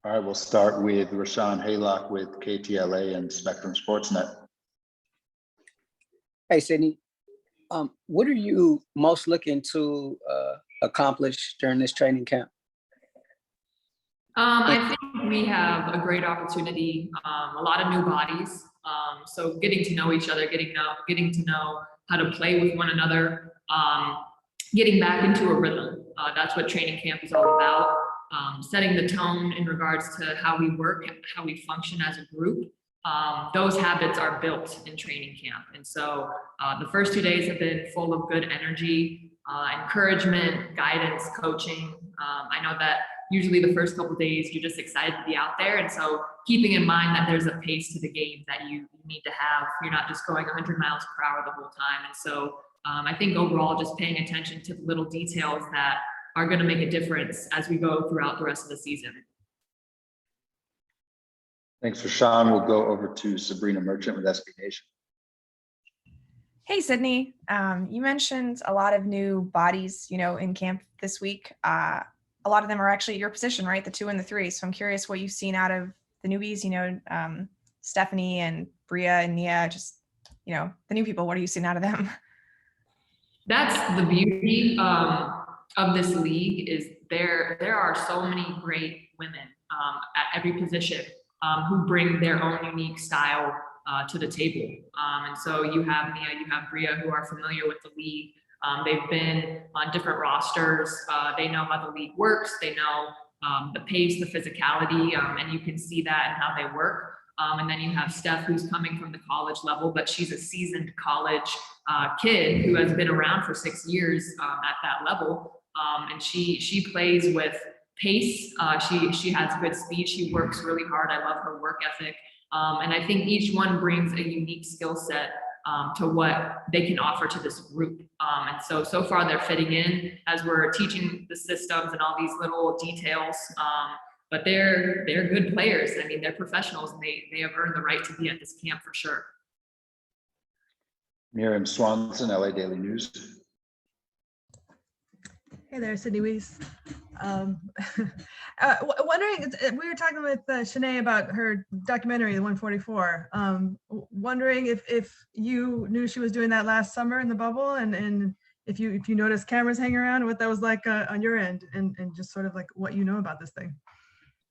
All right, we'll start with Rashawn Haylock with KTLA and Spectrum Sportsnet. Hey, Sydney. What are you most looking to accomplish during this training camp? I think we have a great opportunity, a lot of new bodies. So getting to know each other, getting to know how to play with one another, getting back into a rhythm. That's what training camp is all about. Setting the tone in regards to how we work, how we function as a group. Those habits are built in training camp. And so the first 2 days have been full of good energy, encouragement, guidance, coaching. I know that usually the first couple of days you're just excited to be out there. And so keeping in mind that there's a pace to the game that you need to have. You're not just going 100 miles per hour the whole time. And so I think overall just paying attention to the little details that are going to make a difference as we go throughout the rest of the season. Thanks, Rashawn. We'll go over to Sabrina Merchant with SB Nation. Hey, Sydney. You mentioned a lot of new bodies, in camp this week. A lot of them are actually your position, right? The 2 and the 3. So I'm curious what you've seen out of the newbies, Stephanie and Bria and Nia, just, the new people. What are you seeing out of them? That's the beauty of this league is there are so many great women at every position who bring their own unique style to the table. And so you have Nia, you have Bria, who are familiar with the league. They've been on different rosters. They know how the league works. They know the pace, the physicality, and you can see that in how they work. And then you have Steph, who's coming from the college level, but she's a seasoned college kid who has been around for 6 years at that level. And she plays with pace. She has good speed. She works really hard. I love her work ethic. And I think each one brings a unique skill set to what they can offer to this group. And so far they're fitting in as we're teaching the systems and all these little details. But they're good players. I mean, they're professionals and they have earned the right to be at this camp for sure. Miriam Swanson, LA Daily News. Hey there, Sydney Weiss. Wondering, we were talking with Shanae about her documentary, The 144. Wondering if you knew she was doing that last summer in the bubble, and if you noticed cameras hanging around, what that was like on your end, and just sort of like what you know about this thing.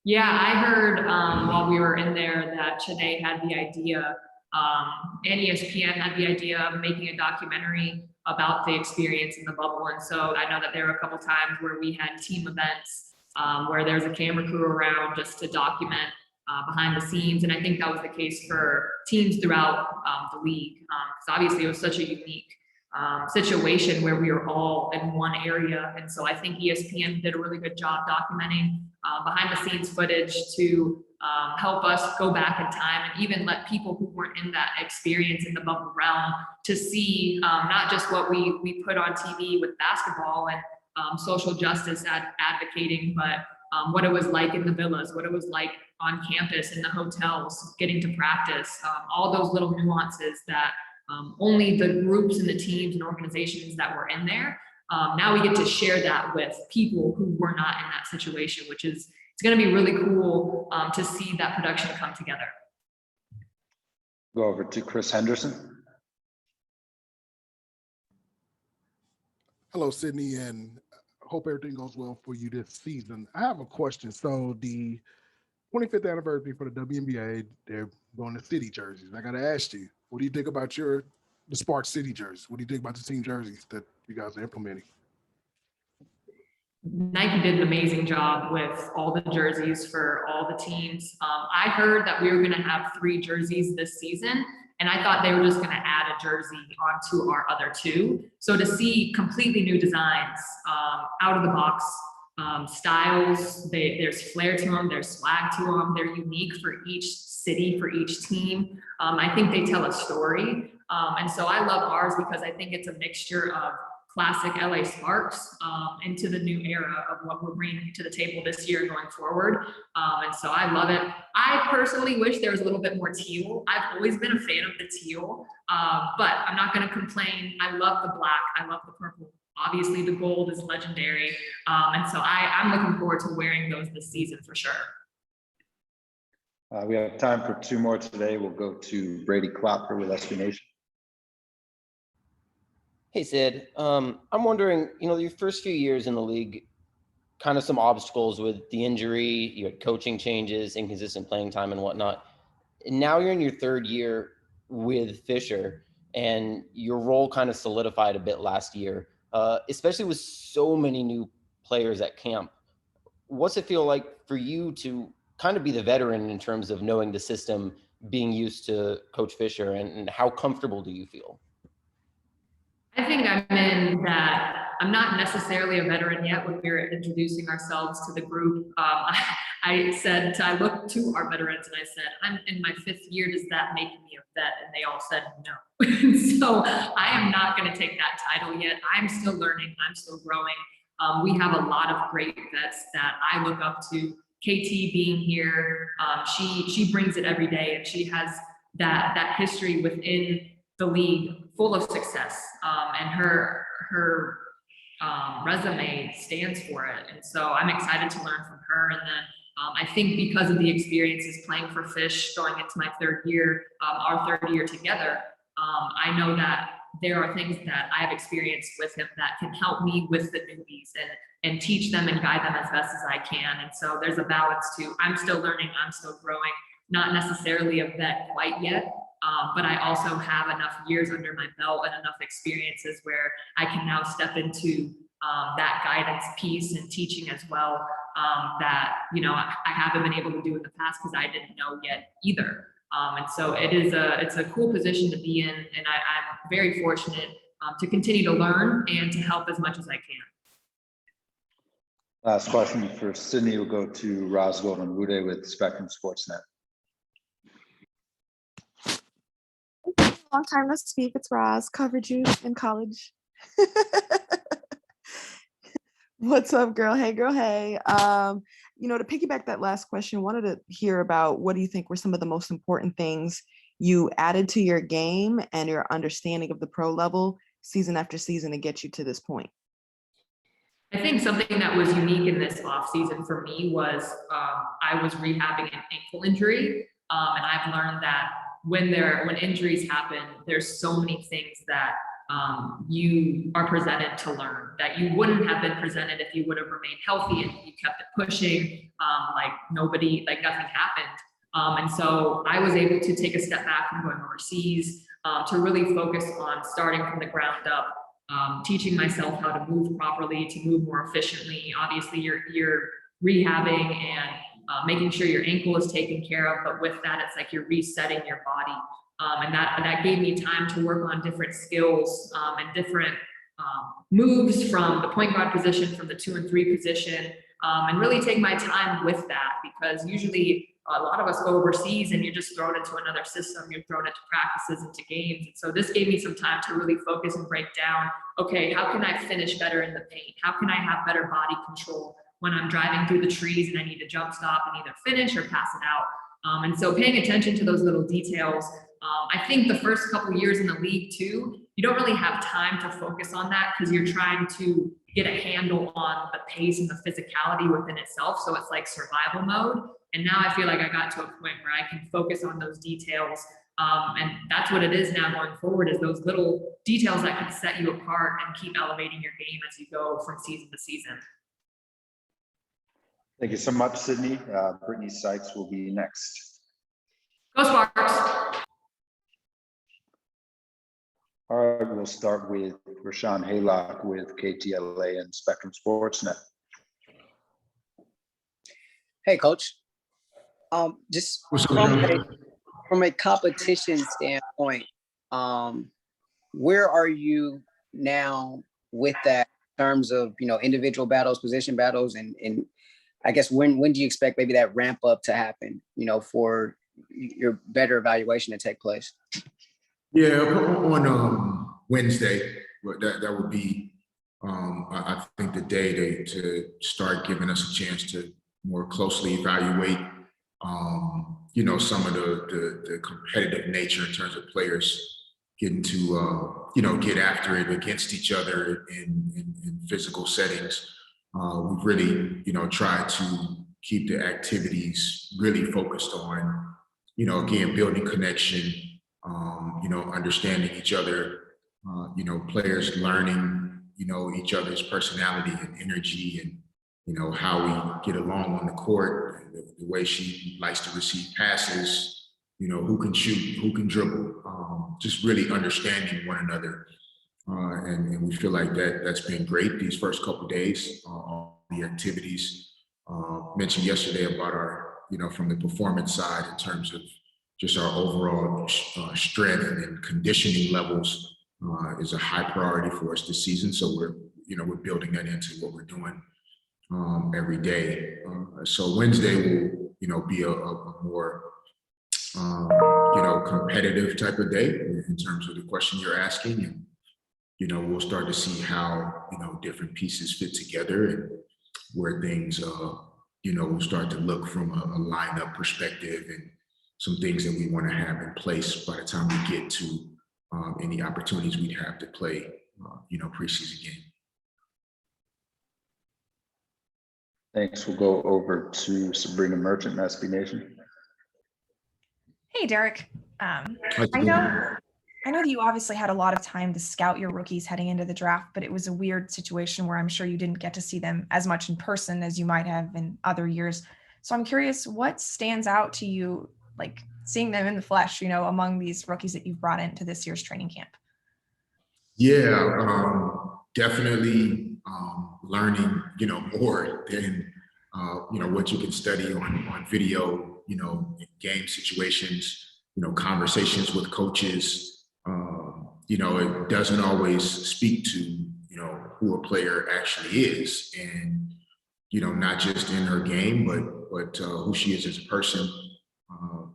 Yeah, I heard while we were in there that Shanae had the idea, and ESPN had the idea of making a documentary about the experience in the bubble. And so I know that there were a couple times where we had team events where there's a camera crew around just to document behind the scenes. And I think that was the case for teams throughout the league. Because obviously it was such a unique situation where we were all in one area. And so I think ESPN did a really good job documenting behind the scenes footage to help us go back in time and even let people who weren't in that experience in the bubble realm to see not just what we put on TV with basketball and social justice advocating, but what it was like in the villas, what it was like on campus, in the hotels, getting to practice, all those little nuances that only the groups and the teams and organizations that were in there. Now we get to share that with people who were not in that situation, which is, it's going to be really cool to see that production come together. Go over to Chris Henderson. Hello, Sydney, and hope everything goes well for you this season. I have a question. So the 25th anniversary for the WNBA, they're going to city jerseys. I got to ask you, what do you think about the Spark City jerseys? What do you think about the team jerseys that you guys are implementing? Nike did an amazing job with all the jerseys for all the teams. I heard that we were going to have 3 jerseys this season, and I thought they were just going to add a jersey onto our other 2. So to see completely new designs, out of the box styles, there's flair to them, there's swag to them, they're unique for each city, for each team. I think they tell a story. And so I love ours because I think it's a mixture of classic LA Sparks into the new era of what we're bringing to the table this year going forward. And so I love it. I personally wish there was a little bit more teal. I've always been a fan of the teal, but I'm not going to complain. I love the black. I love the purple. Obviously the gold is legendary. And so I'm looking forward to wearing those this season for sure. We have time for two more today. We'll go to Brady Klopfer with SB Nation. Hey, Sid. I'm wondering, your first few years in the league, kind of some obstacles with the injury, you had coaching changes, inconsistent playing time and whatnot. And now you're in your third year with Fisher, and your role kind of solidified a bit last year, especially with so many new players at camp. What's it feel like for you to kind of be the veteran in terms of knowing the system, being used to Coach Fisher, and how comfortable do you feel? I think I'm in that I'm not necessarily a veteran yet. When we were introducing ourselves to the group, I looked to our veterans and I said, I'm in my 5th year. Does that make me a vet? And they all said no. So I am not going to take that title yet. I'm still learning. I'm still growing. We have a lot of great vets that I look up to. KT being here, she brings it every day, and she has that history within the league full of success, and her resume stands for it. And so I'm excited to learn from her. And then I think because of the experiences playing for Fish going into my 3rd year, our 3rd year together, I know that there are things that I have experienced with him that can help me with the newbies and teach them and guide them as best as I can. And so there's a balance to, I'm still learning, I'm still growing, not necessarily a vet quite yet, but I also have enough years under my belt and enough experiences where I can now step into that guidance piece and teaching as well, that, I haven't been able to do in the past because I didn't know yet either. And so it's a cool position to be in, and I'm very fortunate to continue to learn and to help as much as I can. Last question for Sydney will go to Roz Golden-Wude with Spectrum Sportsnet. Long time no speak. It's Roz. Covered you in college. What's up, girl? Hey, girl. Hey. To piggyback that last question, wanted to hear about what do you think were some of the most important things you added to your game and your understanding of the pro level season after season to get you to this point? I think something that was unique in this offseason for me was I was rehabbing an ankle injury, and I've learned that when injuries happen, there's so many things that you are presented to learn that you wouldn't have been presented if you would have remained healthy and you kept it pushing, nothing happened. And so I was able to take a step back from going overseas to really focus on starting from the ground up, teaching myself how to move properly, to move more efficiently. Obviously, you're rehabbing and making sure your ankle is taken care of, but with that, it's like you're resetting your body. And that gave me time to work on different skills and different moves from the point guard position, from the 2 and 3 position, and really take my time with that, because usually a lot of us go overseas and you're just thrown into another system, you're thrown into practices, into games. And so this gave me some time to really focus and break down, okay, how can I finish better in the paint? How can I have better body control when I'm driving through the trees and I need to jump stop and either finish or pass it out? And so paying attention to those little details. I think the first couple years in the league too, you don't really have time to focus on that because you're trying to get a handle on the pace and the physicality within itself. So it's like survival mode. And now I feel like I got to a point where I can focus on those details. And that's what it is now going forward, is those little details that can set you apart and keep elevating your game as you go from season to season. Thank you so much, Sydney. Brittney Sykes will be next. Go Sparks! All right, we'll start with Rashawn Haylock with KTLA and Spectrum Sportsnet. Hey, Coach. Just from a competition standpoint, where are you now with that in terms of, individual battles, position battles, and I guess when do you expect maybe that ramp up to happen, for your better evaluation to take place? Yeah, on Wednesday, that would be, I think, the day to start giving us a chance to more closely evaluate, some of the competitive nature in terms of players getting to, get after it against each other in physical settings. We've really, tried to keep the activities really focused on, you know, again, building connection, you know, understanding each other, you know, players learning, you know, each other's personality and energy and, you know, how we get along on the court, the way she likes to receive passes, you know, who can shoot, who can dribble, just really understanding one another. And we feel like that's been great these first couple of days, all the activities. Mentioned yesterday about our, you know, from the performance side in terms of just our overall strength and conditioning levels is a high priority for us this season. So we're, you know, we're building that into what we're doing every day. So Wednesday will, you know, be a more, you know, competitive type of day in terms of the question you're asking. And, you know, we'll start to see how, you know, different pieces fit together and where things, you know, we'll start to look from a lineup perspective and some things that we want to have in place by the time we get to any opportunities we'd have to play, you know, preseason game. Thanks. We'll go over to Sabrina Merchant, SB Nation. Hey, Derek. I know that you obviously had a lot of time to scout your rookies heading into the draft, but it was a weird situation where I'm sure you didn't get to see them as much in person as you might have in other years. So I'm curious, what stands out to you, like seeing them in the flesh, you know, among these rookies that you've brought into this year's training camp? Yeah, definitely learning, you know, more than, you know, what you can study on video, you know, game situations, you know, conversations with coaches. You know, it doesn't always speak to, you know, who a player actually is, and, you know, not just in her game, but who she is as a person.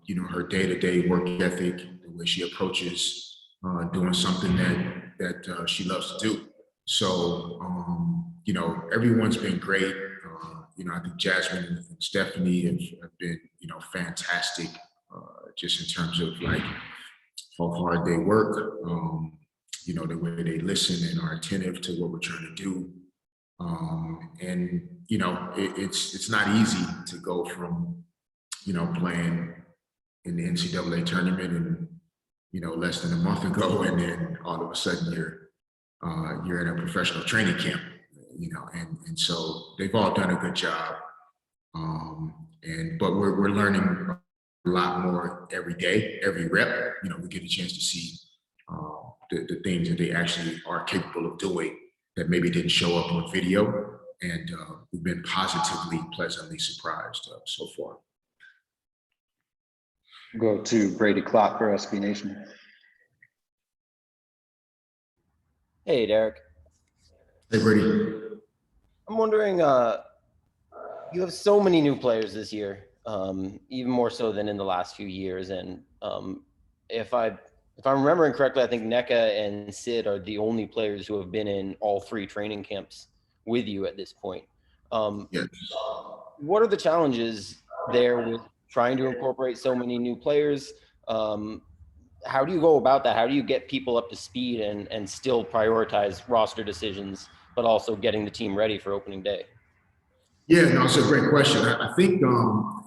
You know, her day-to-day work ethic, the way she approaches doing something that she loves to do. So, you know, everyone's been great. You know, I think Jasmine and Stephanie have been, you know, fantastic, just in terms of like how hard they work, you know, the way they listen and are attentive to what we're trying to do. And, you know, it's not easy to go from, you know, playing in the NCAA tournament and, you know, less than a month ago, and then all of a sudden you're in a professional training camp, you know, and so they've all done a good job. But we're learning a lot more every day, every rep. You know, we get a chance to see the things that they actually are capable of doing that maybe didn't show up on video, and we've been positively, pleasantly surprised so far. Go to Brady Klopp for SB Nation. Hey, Derek. Hey, Brady. I'm wondering, you have so many new players this year, even more so than in the last few years. And if I'm remembering correctly, I think NECA and Sid are the only players who have been in all 3 training camps with you at this point. Yes. What are the challenges there with trying to incorporate so many new players? How do you go about that? How do you get people up to speed and still prioritize roster decisions, but also getting the team ready for opening day? Yeah, no, it's a great question. I think,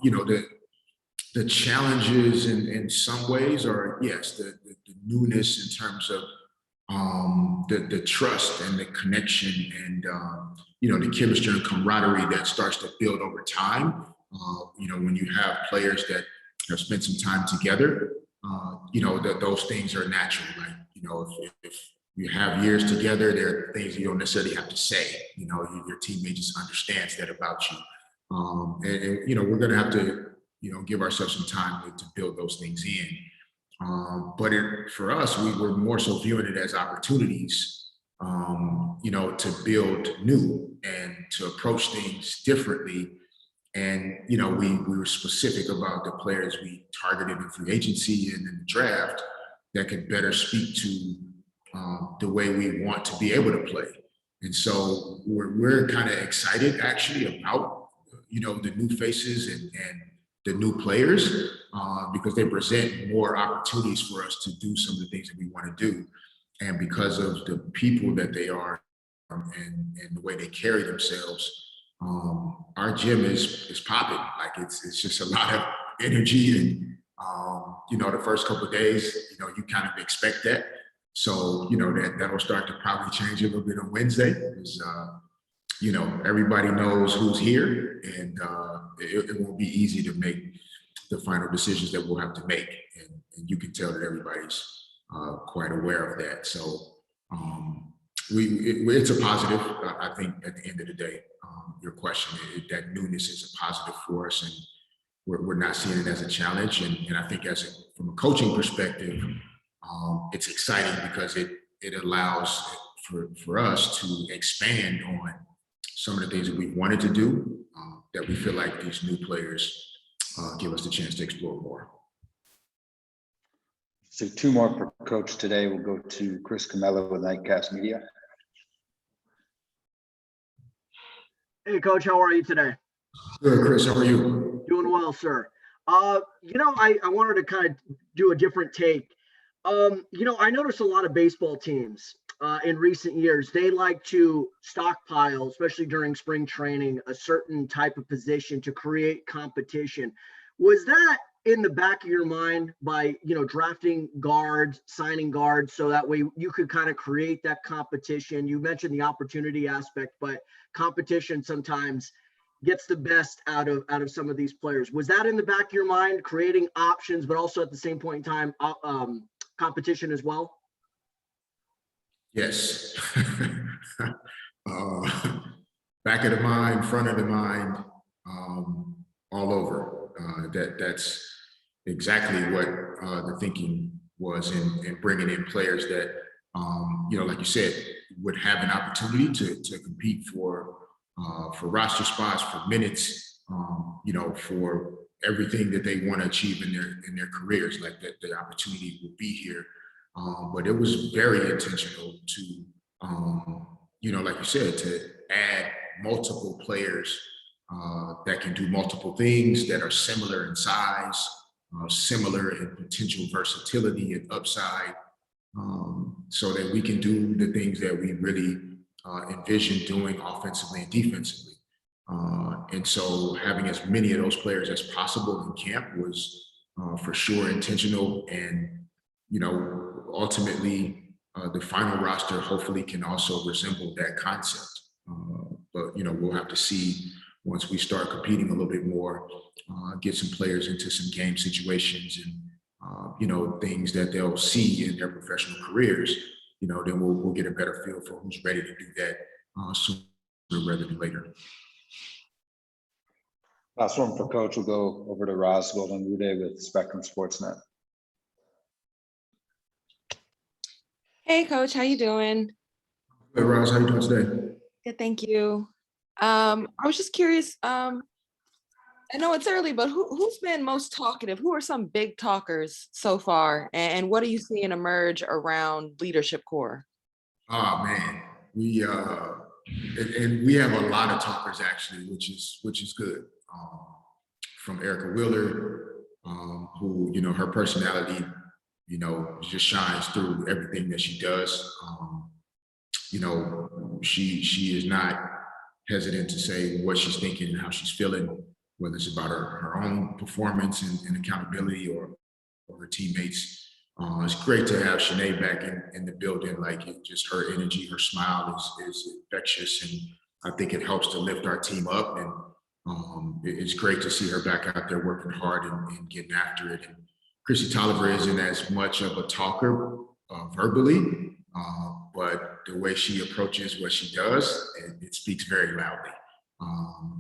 you know, the challenges in some ways are, yes, the newness in terms of the trust and the connection and, you know, the chemistry and camaraderie that starts to build over time. You know, when you have players that have spent some time together, you know, those things are natural. Like, you know, if you have years together, there are things you don't necessarily have to say. You know, your teammate just understands that about you. And you know, we're going to have to, you know, give ourselves some time to build those things in. But for us, we're more so viewing it as opportunities, you know, to build new and to approach things differently. And, you know, we were specific about the players we targeted in free agency and in the draft that could better speak to the way we want to be able to play. And so we're kind of excited actually about, you know, the new faces and the new players because they present more opportunities for us to do some of the things that we want to do. And because of the people that they are and the way they carry themselves, our gym is popping. Like it's just a lot of energy, and the first couple of days, you kind of expect that. So that'll start to probably change a little bit on Wednesday, because everybody knows who's here, and it won't be easy to make the final decisions that we'll have to make, and you can tell that everybody's quite aware of that. So it's a positive. I think at the end of the day, your question, that newness is a positive for us, and we're not seeing it as a challenge. And I think from a coaching perspective, it's exciting because it allows for us to expand on some of the things that we wanted to do, that we feel like these new players give us the chance to explore more. So 2 more per coach today. We'll go to Chris Camella with Nightcast Media. Hey, Coach, how are you today? Good, Chris. How are you? Doing well, sir. I wanted to kind of do a different take. I noticed a lot of baseball teams in recent years, they like to stockpile, especially during spring training, a certain type of position to create competition. Was that in the back of your mind by, drafting guards, signing guards, so that way you could kind of create that competition? You mentioned the opportunity aspect, but competition sometimes gets the best out of some of these players. Was that in the back of your mind, creating options, but also at the same point in time, competition as well? Yes. Back of the mind, front of the mind, all over. That's exactly what the thinking was in bringing in players that, like you said, would have an opportunity to compete for roster spots, for minutes, for everything that they want to achieve in their careers. Like that, the opportunity will be here. But it was very intentional to, like you said, to add multiple players that can do multiple things, that are similar in size, similar in potential versatility and upside, so that we can do the things that we really envision doing offensively and defensively. And so having as many of those players as possible in camp was for sure intentional. And, ultimately, the final roster hopefully can also resemble that concept. But, we'll have to see once we start competing a little bit more, get some players into some game situations and, things that they'll see in their professional careers, then we'll get a better feel for who's ready to do that sooner rather than later. Last one for Coach. We'll go over to Roz Golden-Rude with Spectrum Sportsnet. Hey, Coach, how you doing? Hey, Roz, how you doing today? Good, thank you. I was just curious. I know it's early, but who's been most talkative? Who are some big talkers so far? And what are you seeing emerge around leadership core? Oh man, we have a lot of talkers actually, which is good. From Erica Wheeler, who her personality, just shines through everything that she does. She is not hesitant to say what she's thinking and how she's feeling, whether it's about her own performance and accountability or her teammates. It's great to have Shanae back in the building. Like just her energy, her smile is infectious, and I think it helps to lift our team up. And it's great to see her back out there working hard and getting after it. And Chrissy Tolliver isn't as much of a talker verbally, but the way she approaches what she does, it speaks very loudly.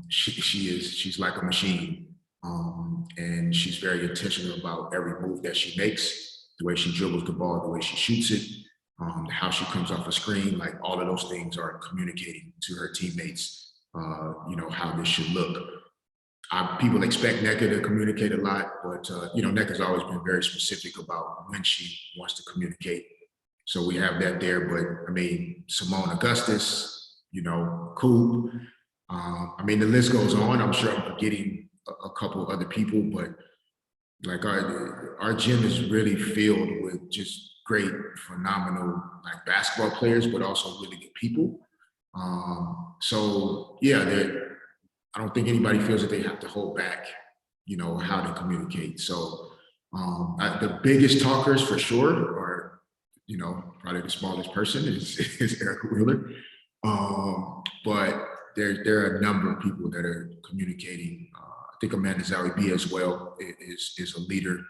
She's like a machine, and she's very intentional about every move that she makes, the way she dribbles the ball, the way she shoots it, how she comes off a screen. Like all of those things are communicating to her teammates, how this should look. People expect Nneka to communicate a lot, but Nneka's always been very specific about when she wants to communicate. So we have that there. But I mean, Simone Augustus, Coop. The list goes on. I'm sure I'm forgetting a couple other people, but like our gym is really filled with just great, phenomenal like basketball players, but also really good people. So yeah, I don't think anybody feels that they have to hold back, you know, how to communicate. So the biggest talkers for sure are, you know, probably the smallest person is Eric Wheeler. But there are a number of people that are communicating. I think Amanda Zowie B as well is a leader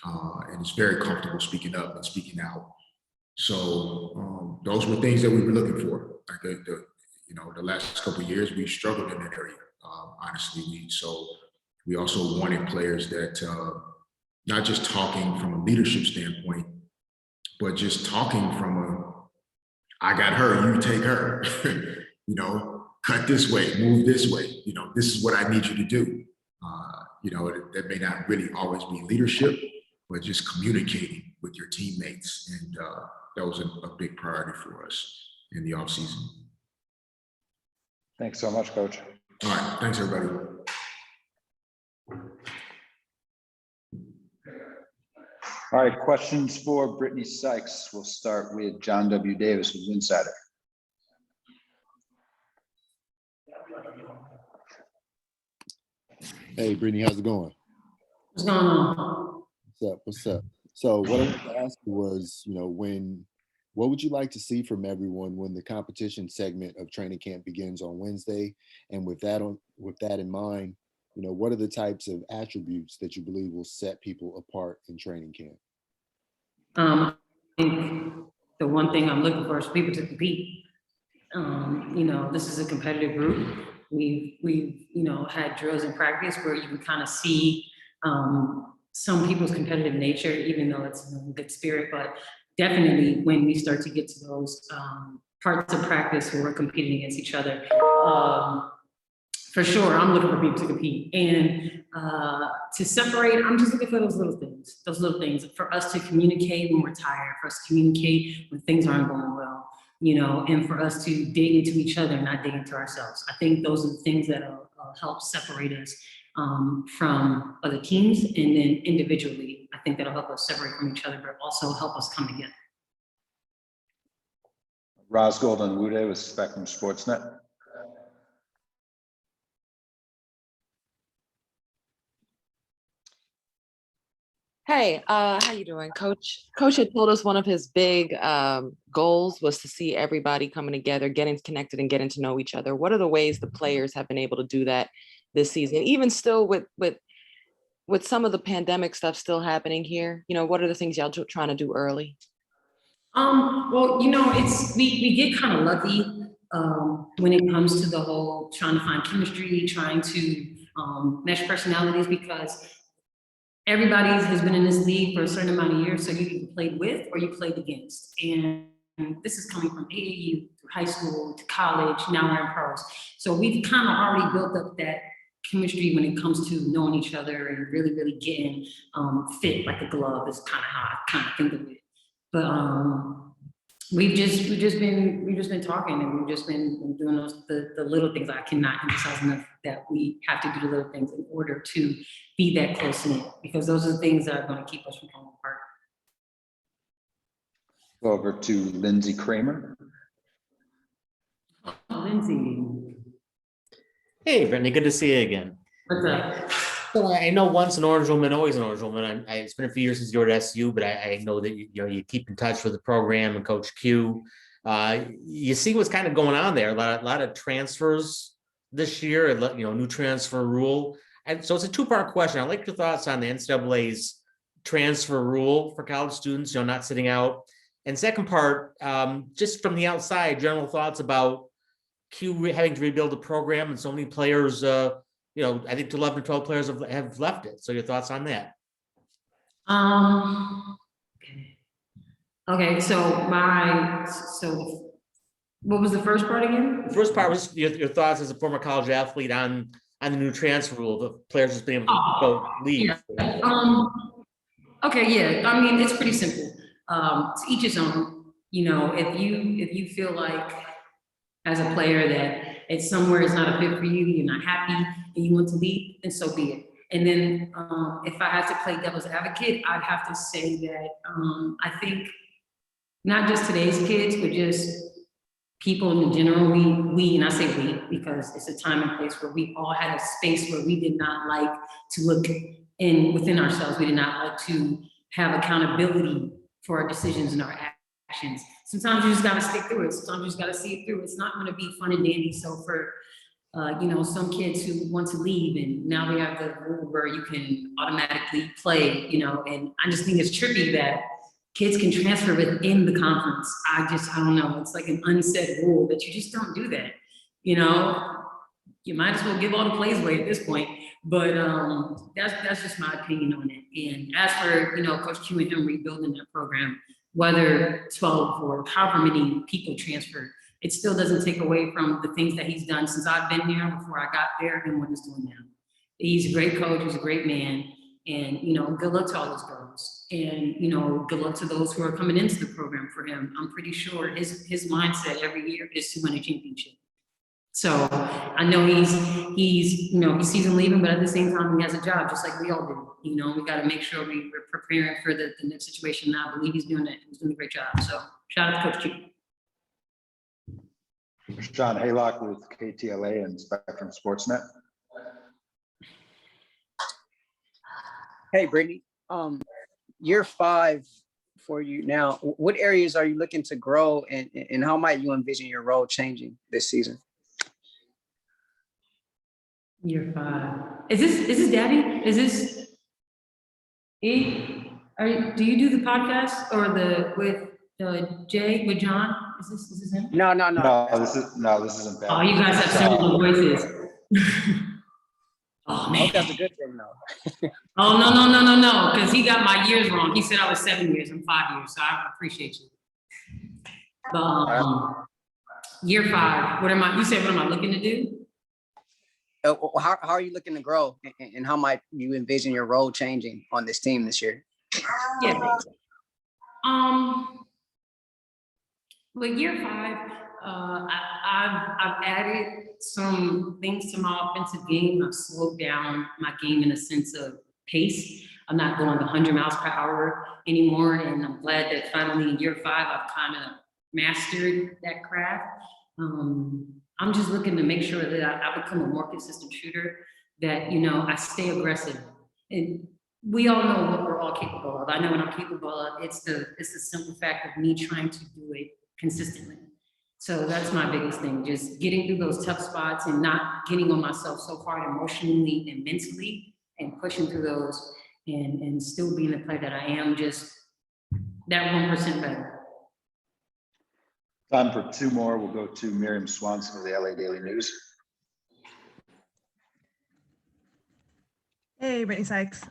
and is very comfortable speaking up and speaking out. So those were things that we were looking for. Like you know, the last couple of years we struggled in that area. Honestly, so we also wanted players that not just talking from a leadership standpoint, but just talking from a, I got her, you take her, you know, cut this way, move this way, you know, this is what I need you to do. You know, that may not really always be leadership, but just communicating with your teammates. And that was a big priority for us in the offseason. Thanks so much, Coach. All right, thanks everybody. All right, questions for Brittney Sykes. We'll start with John W. Davis with Winsider. Hey, Brittney, how's it going? What's going on? What's up? What's up? So what I wanted to ask you was, you know, what would you like to see from everyone when the competition segment of training camp begins on Wednesday? And with that in mind, you know, what are the types of attributes that you believe will set people apart in training camp? I think the one thing I'm looking for is people to compete. You know, this is a competitive group. We've you know, had drills in practice where you can kind of see some people's competitive nature, even though it's in good spirit, but definitely when we start to get to those parts of practice where we're competing against each other, for sure, I'm looking for people to compete. And to separate, I'm just looking for those little things for us to communicate when we're tired, for us to communicate when things aren't going well, you know, and for us to dig into each other, not dig into ourselves. I think those are the things that will help separate us from other teams, and then individually, I think that'll help us separate from each other, but also help us come together. Roz Golden-Wude with Spectrum Sportsnet. Hey, how you doing, Coach? Coach had told us one of his big goals was to see everybody coming together, getting connected and getting to know each other. What are the ways the players have been able to do that this season? Even still with some of the pandemic stuff still happening here, you know, what are the things y'all trying to do early? Well, you know, we get kind of lucky when it comes to the whole trying to find chemistry, trying to mesh personalities, because everybody has been in this league for a certain amount of years, so you either played with or you played against. And this is coming from AAU through high school to college, now we're in pros. So we've kind of already built up that chemistry when it comes to knowing each other and really, really getting fit like a glove is kind of how I kind of think of it. But we've just been talking, and we've just been doing the little things. I cannot emphasize enough that we have to do the little things in order to be that close knit, because those are the things that are going to keep us from coming apart. Over to Lindsay Kramer. Lindsay. Hey, Brittney, good to see you again. What's up? So I know once an Orange woman, always an Orange woman. It's been a few years since you were at SU, but I know that you keep in touch with the program and Coach Q. You see what's kind of going on there. A lot of transfers this year. You know, new transfer rule. And so it's a two-part question. I'd like your thoughts on the NCAA's transfer rule for college students. You know, not sitting out. And second part, just from the outside, general thoughts about Q having to rebuild the program and so many players. You know, I think 11 or 12 players have left it. So your thoughts on that? Okay. So what was the first part again? The first part was your thoughts as a former college athlete on the new transfer rule, the players just being able to go leave. Yeah. Okay. Yeah. I mean, it's pretty simple. To each his own. You know, if you feel like as a player that it's somewhere it's not a fit for you, you're not happy, and you want to leave, and so be it. And then if I had to play devil's advocate, I'd have to say that I think not just today's kids, but just people in general, we, and I say we, because it's a time and place where we all had a space where we did not like to look within ourselves. We did not like to have accountability for our decisions and our actions. Sometimes you just gotta stick through it. Sometimes you just gotta see it through. It's not gonna be fun and dandy. So for, some kids who want to leave, and now we have the rule where you can automatically play, and I just think it's trippy that kids can transfer within the conference. I don't know. It's like an unsaid rule that you just don't do that. You might as well give all the plays away at this point. But that's just my opinion on it. And as for Coach Q and him rebuilding their program, whether 12 or however many people transfer, it still doesn't take away from the things that he's done since I've been here, before I got there, and what he's doing now. He's a great coach. He's a great man. And, good luck to all those girls. And, good luck to those who are coming into the program for him. I'm pretty sure his mindset every year is to win a championship. So I know he sees him leaving, but at the same time, he has a job, just like we all do. We got to make sure we're preparing for the next situation. And I believe he's doing it. He's doing a great job. So shout out to Coach Q. Sean Haylock with KTLA and Spectrum Sportsnet. Hey, Brittney. Year 5 for you now. What areas are you looking to grow, and how might you envision your role changing this season? Year 5. Is this Daddy? Is this E? Do you do the podcast or with Jay, with John? Is this him? No. This isn't bad. Oh, you guys have similar voices. Oh man, that's a good thing though. Oh no, because he got my years wrong. He said I was 7 years. I'm 5 years, so I appreciate you. But year 5, what am I looking to do? How are you looking to grow, and how might you envision your role changing on this team this year? Yeah. Well, year 5, I've added some things to my offensive game. I've slowed down my game in a sense of pace. I'm not going 100 miles per hour anymore, and I'm glad that finally in year 5 I've kind of mastered that craft. I'm just looking to make sure that I become a more consistent shooter, that I stay aggressive. And we all know what we're all capable of. I know what I'm capable of. It's the simple fact of me trying to do it consistently. So that's my biggest thing, just getting through those tough spots and not getting on myself so hard emotionally and mentally, and pushing through those and still being the player that I am, just that 1% better. Time for 2 more. We'll go to Miriam Swanson of the LA Daily News. Hey, Brittney Sykes.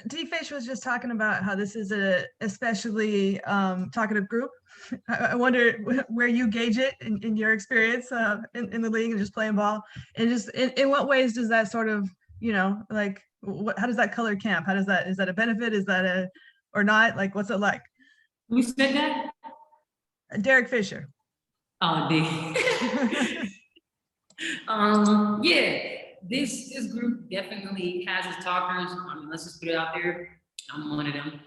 T-Fish was just talking about how this is a especially talkative group. I wonder where you gauge it in your experience in the league and just playing ball, and just in what ways does that sort of, how does that color camp? Is that a benefit? Is that or not? Like, what's it like? Who said that? Derek Fisher. Oh, yeah. This group definitely has its talkers. I mean, let's just put it out there. I'm one of them.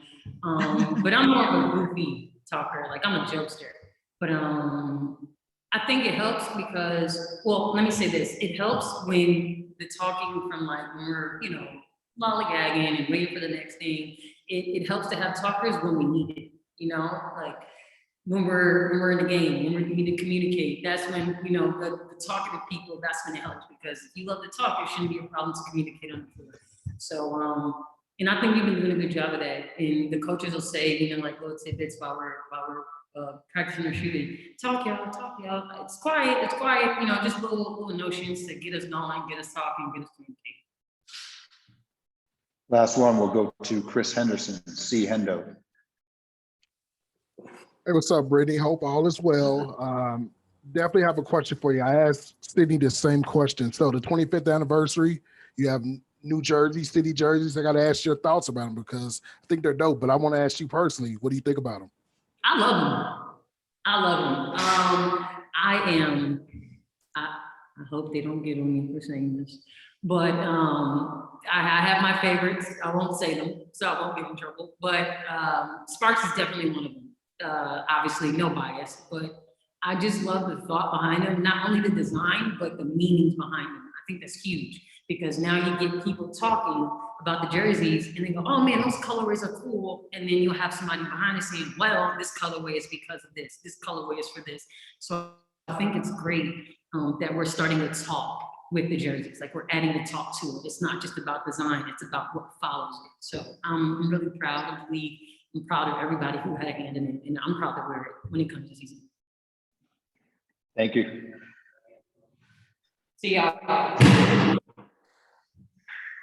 But I'm more of a goofy talker. Like, I'm a jokester. But I think it helps because, well, let me say this. It helps when the talking from when we're, lollygagging and waiting for the next thing. It helps to have talkers when we need it, like when we're in the game, when we need to communicate. That's when, the talkative people, that's when it helps, because if you love to talk, there shouldn't be a problem to communicate on the floor. So, and I think we've been doing a good job of that. And the coaches will say, little tidbits while we're practicing or shooting. Talk y'all. It's quiet. Just little notions to get us going, get us talking, get us communicating. Last one, we'll go to Chris Henderson, C. Hendo. Hey, what's up, Brittney? Hope all is well. Definitely have a question for you. I asked Sydney the same question. So the 25th anniversary, you have new jerseys, city jerseys. I got to ask your thoughts about them because I think they're dope, but I want to ask you personally, what do you think about them? I love them. I hope they don't get on me for saying this, but I have my favorites. I won't say them, so I won't get in trouble. But Sparks is definitely one of them. Obviously, no bias, but I just love the thought behind them, not only the design, but the meanings behind them. I think that's huge because now you get people talking about the jerseys and they go, oh man, those colorways are cool. And then you'll have somebody behind it saying, well, this colorway is because of this colorway is for this. So I think it's great that we're starting to talk with the jerseys. Like we're adding the talk to it. It's not just about design, it's about what follows it. So I'm really proud of the league. I'm proud of everybody who had a hand in it. And I'm proud to wear it when it comes to season. Thank you. See y'all.